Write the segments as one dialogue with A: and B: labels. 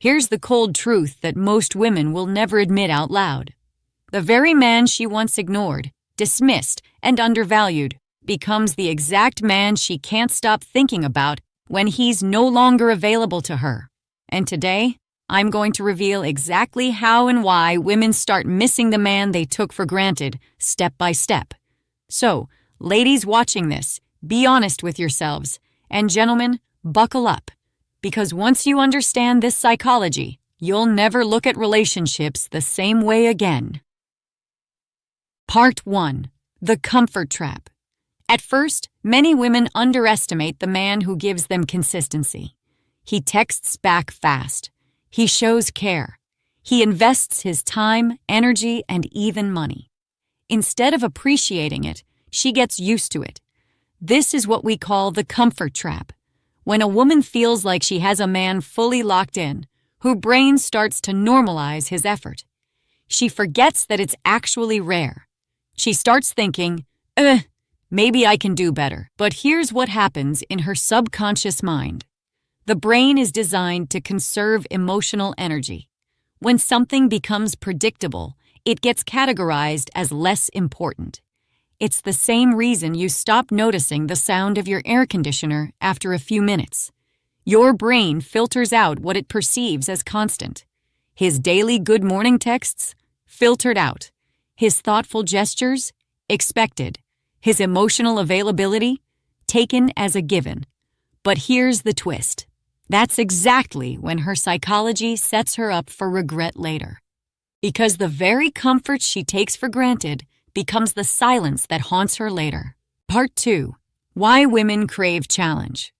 A: Here's the cold truth that most women will never admit out loud. The very man she once ignored, dismissed, and undervalued becomes the exact man she can't stop thinking about when he's no longer available to her. And today, I'm going to reveal exactly how and why women start missing the man they took for granted, step by step. So, ladies watching this, be honest with yourselves. And gentlemen, buckle up. Because once you understand this psychology, you'll never look at relationships the same way again. Part 1. The Comfort Trap. At first, many women underestimate the man who gives them consistency. He texts back fast. He shows care. He invests his time, energy, and even money. Instead of appreciating it, she gets used to it. This is what we call the comfort trap. When a woman feels like she has a man fully locked in, her brain starts to normalize his effort. She forgets that it's actually rare. She starts thinking, maybe I can do better. But here's what happens in her subconscious mind. The brain is designed to conserve emotional energy. When something becomes predictable, it gets categorized as less important. It's the same reason you stop noticing the sound of your air conditioner after a few minutes. Your brain filters out what it perceives as constant. His daily good morning texts? Filtered out. His thoughtful gestures? Expected. His emotional availability? Taken as a given. But here's the twist. That's exactly when her psychology sets her up for regret later. Because the very comfort she takes for granted becomes the silence that haunts her later. Part 2. Why women crave challenge.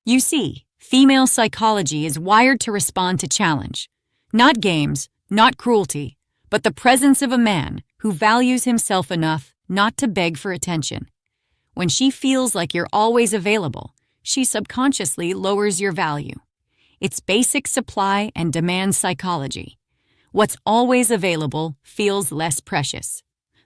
A: You see, female psychology is wired to respond to challenge. Not games, not cruelty, but the presence of a man who values himself enough not to beg for attention. When she feels like you're always available, she subconsciously lowers your value. It's basic supply and demand psychology. What's always available feels less precious.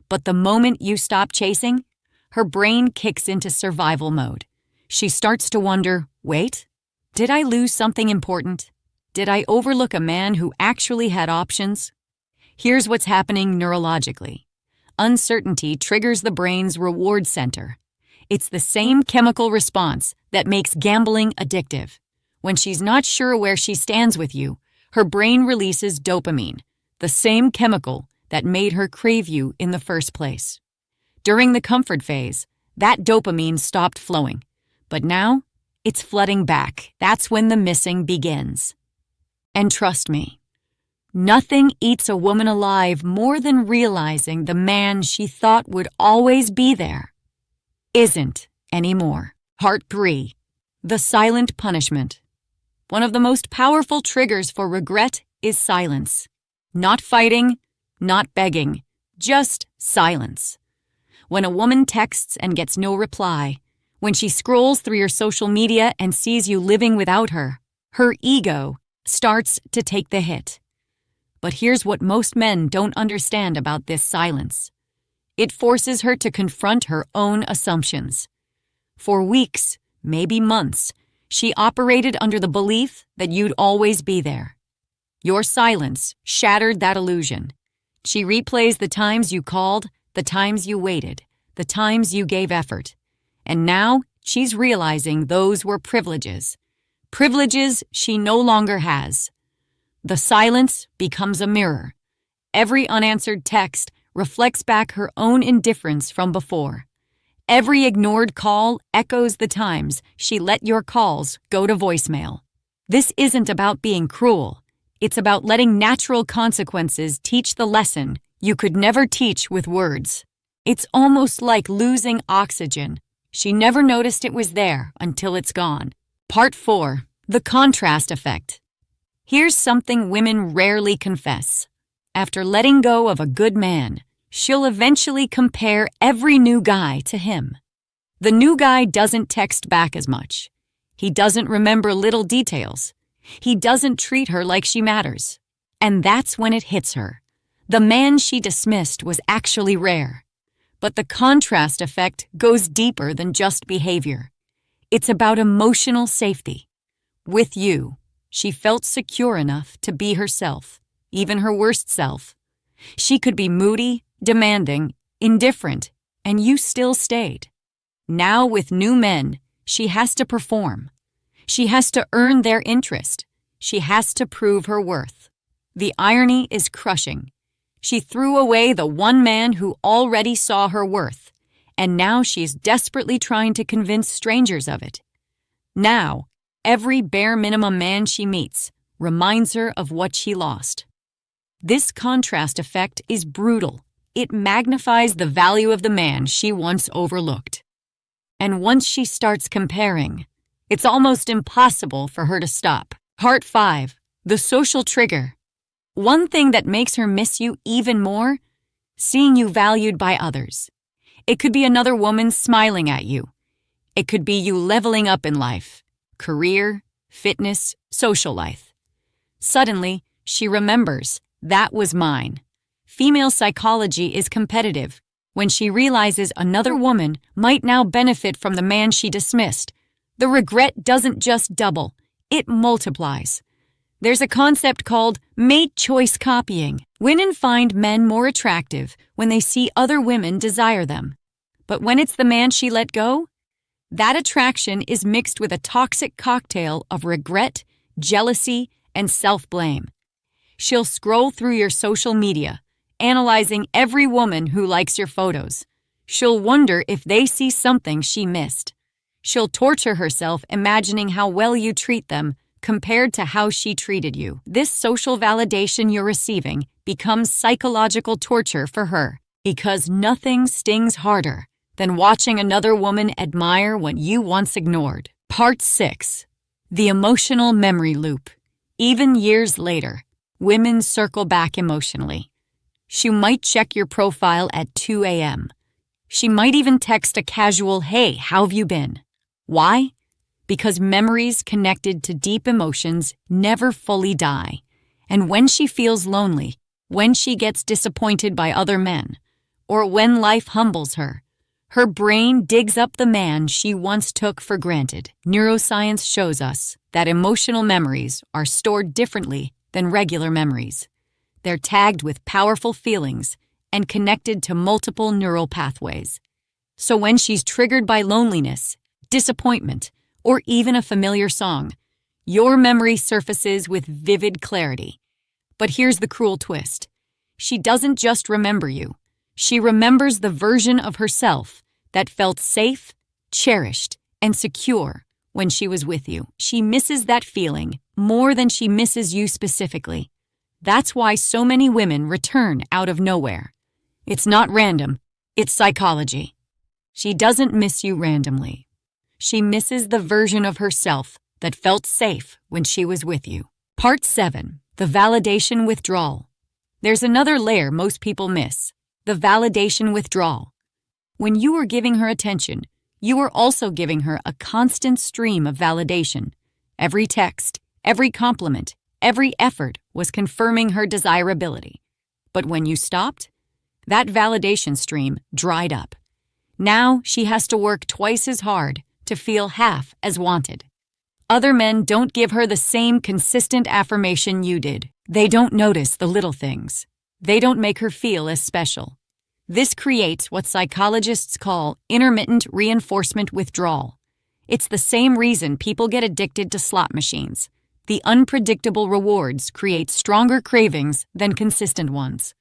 A: But the moment you stop chasing, her brain kicks into survival mode. She starts to wonder, wait, did I lose something important? Did I overlook a man who actually had options? Here's what's happening neurologically. Uncertainty triggers the brain's reward center. It's the same chemical response that makes gambling addictive. When she's not sure where she stands with you, her brain releases dopamine, the same chemical that made her crave you in the first place. During the comfort phase, that dopamine stopped flowing. But now, it's flooding back. That's when the missing begins. And trust me, nothing eats a woman alive more than realizing the man she thought would always be there isn't anymore. Part 3. The Silent Punishment. One of the most powerful triggers for regret is silence. Not fighting, not begging, just silence. When a woman texts and gets no reply, when she scrolls through your social media and sees you living without her, her ego starts to take the hit. But here's what most men don't understand about this silence. It forces her to confront her own assumptions. For weeks, maybe months, she operated under the belief that you'd always be there. Your silence shattered that illusion. She replays the times you called, the times you waited, the times you gave effort. And now she's realizing those were privileges. Privileges she no longer has. The silence becomes a mirror. Every unanswered text reflects back her own indifference from before. Every ignored call echoes the times she let your calls go to voicemail. This isn't about being cruel. It's about letting natural consequences teach the lesson you could never teach with words. It's almost like losing oxygen. She never noticed it was there until it's gone. Part 4. The Contrast Effect. Here's something women rarely confess. After letting go of a good man, she'll eventually compare every new guy to him. The new guy doesn't text back as much. He doesn't remember little details. He doesn't treat her like she matters. And that's when it hits her. The man she dismissed was actually rare. But the contrast effect goes deeper than just behavior. It's about emotional safety. With you, She felt secure enough to be herself, even her worst self. She could be moody, demanding, indifferent, and you still stayed. Now with new men, she has to perform. She has to earn their interest. She has to prove her worth. The irony is crushing. She threw away the one man who already saw her worth, and now she's desperately trying to convince strangers of it. Now, every bare minimum man she meets reminds her of what she lost. This contrast effect is brutal. It magnifies the value of the man she once overlooked. And once she starts comparing, it's almost impossible for her to stop. Part 5. The social trigger. One thing that makes her miss you even more? Seeing you valued by others. It could be another woman smiling at you. It could be you leveling up in life, career, fitness, social life. Suddenly, she remembers, that was mine. Female psychology is competitive. When she realizes another woman might now benefit from the man she dismissed, the regret doesn't just double, it multiplies. There's a concept called mate choice copying. Women find men more attractive when they see other women desire them. But when it's the man she let go, that attraction is mixed with a toxic cocktail of regret, jealousy, and self-blame. She'll scroll through your social media, analyzing every woman who likes your photos. She'll wonder if they see something she missed. She'll torture herself imagining how well you treat them compared to how she treated you. This social validation you're receiving becomes psychological torture for her, because nothing stings harder than watching another woman admire what you once ignored. Part 6. The emotional memory loop. Even years later, women circle back emotionally. She might check your profile at 2 a.m. She might even text a casual, "Hey, how have you been?" Why? Because memories connected to deep emotions never fully die. And when she feels lonely, when she gets disappointed by other men, or when life humbles her, her brain digs up the man she once took for granted. Neuroscience shows us that emotional memories are stored differently than regular memories. They're tagged with powerful feelings and connected to multiple neural pathways. So when she's triggered by loneliness, disappointment, or even a familiar song, your memory surfaces with vivid clarity. But here's the cruel twist. She doesn't just remember you. She remembers the version of herself that felt safe, cherished, and secure when she was with you. She misses that feeling more than she misses you specifically. That's why so many women return out of nowhere. It's not random, it's psychology. She doesn't miss you randomly. She misses the version of herself that felt safe when she was with you. Part 7. The validation withdrawal. There's another layer most people miss, the validation withdrawal. When you were giving her attention, you were also giving her a constant stream of validation. Every text, every compliment, every effort was confirming her desirability. But when you stopped, that validation stream dried up. Now she has to work twice as hard to feel half as wanted. Other men don't give her the same consistent affirmation you did. They don't notice the little things. They don't make her feel as special. This creates what psychologists call intermittent reinforcement withdrawal. It's the same reason people get addicted to slot machines. The unpredictable rewards create stronger cravings than consistent ones.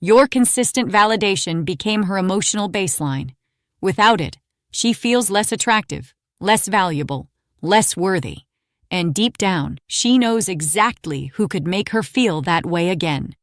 A: Your consistent validation became her emotional baseline. Without it, she feels less attractive, less valuable, less worthy. And deep down, she knows exactly who could make her feel that way again.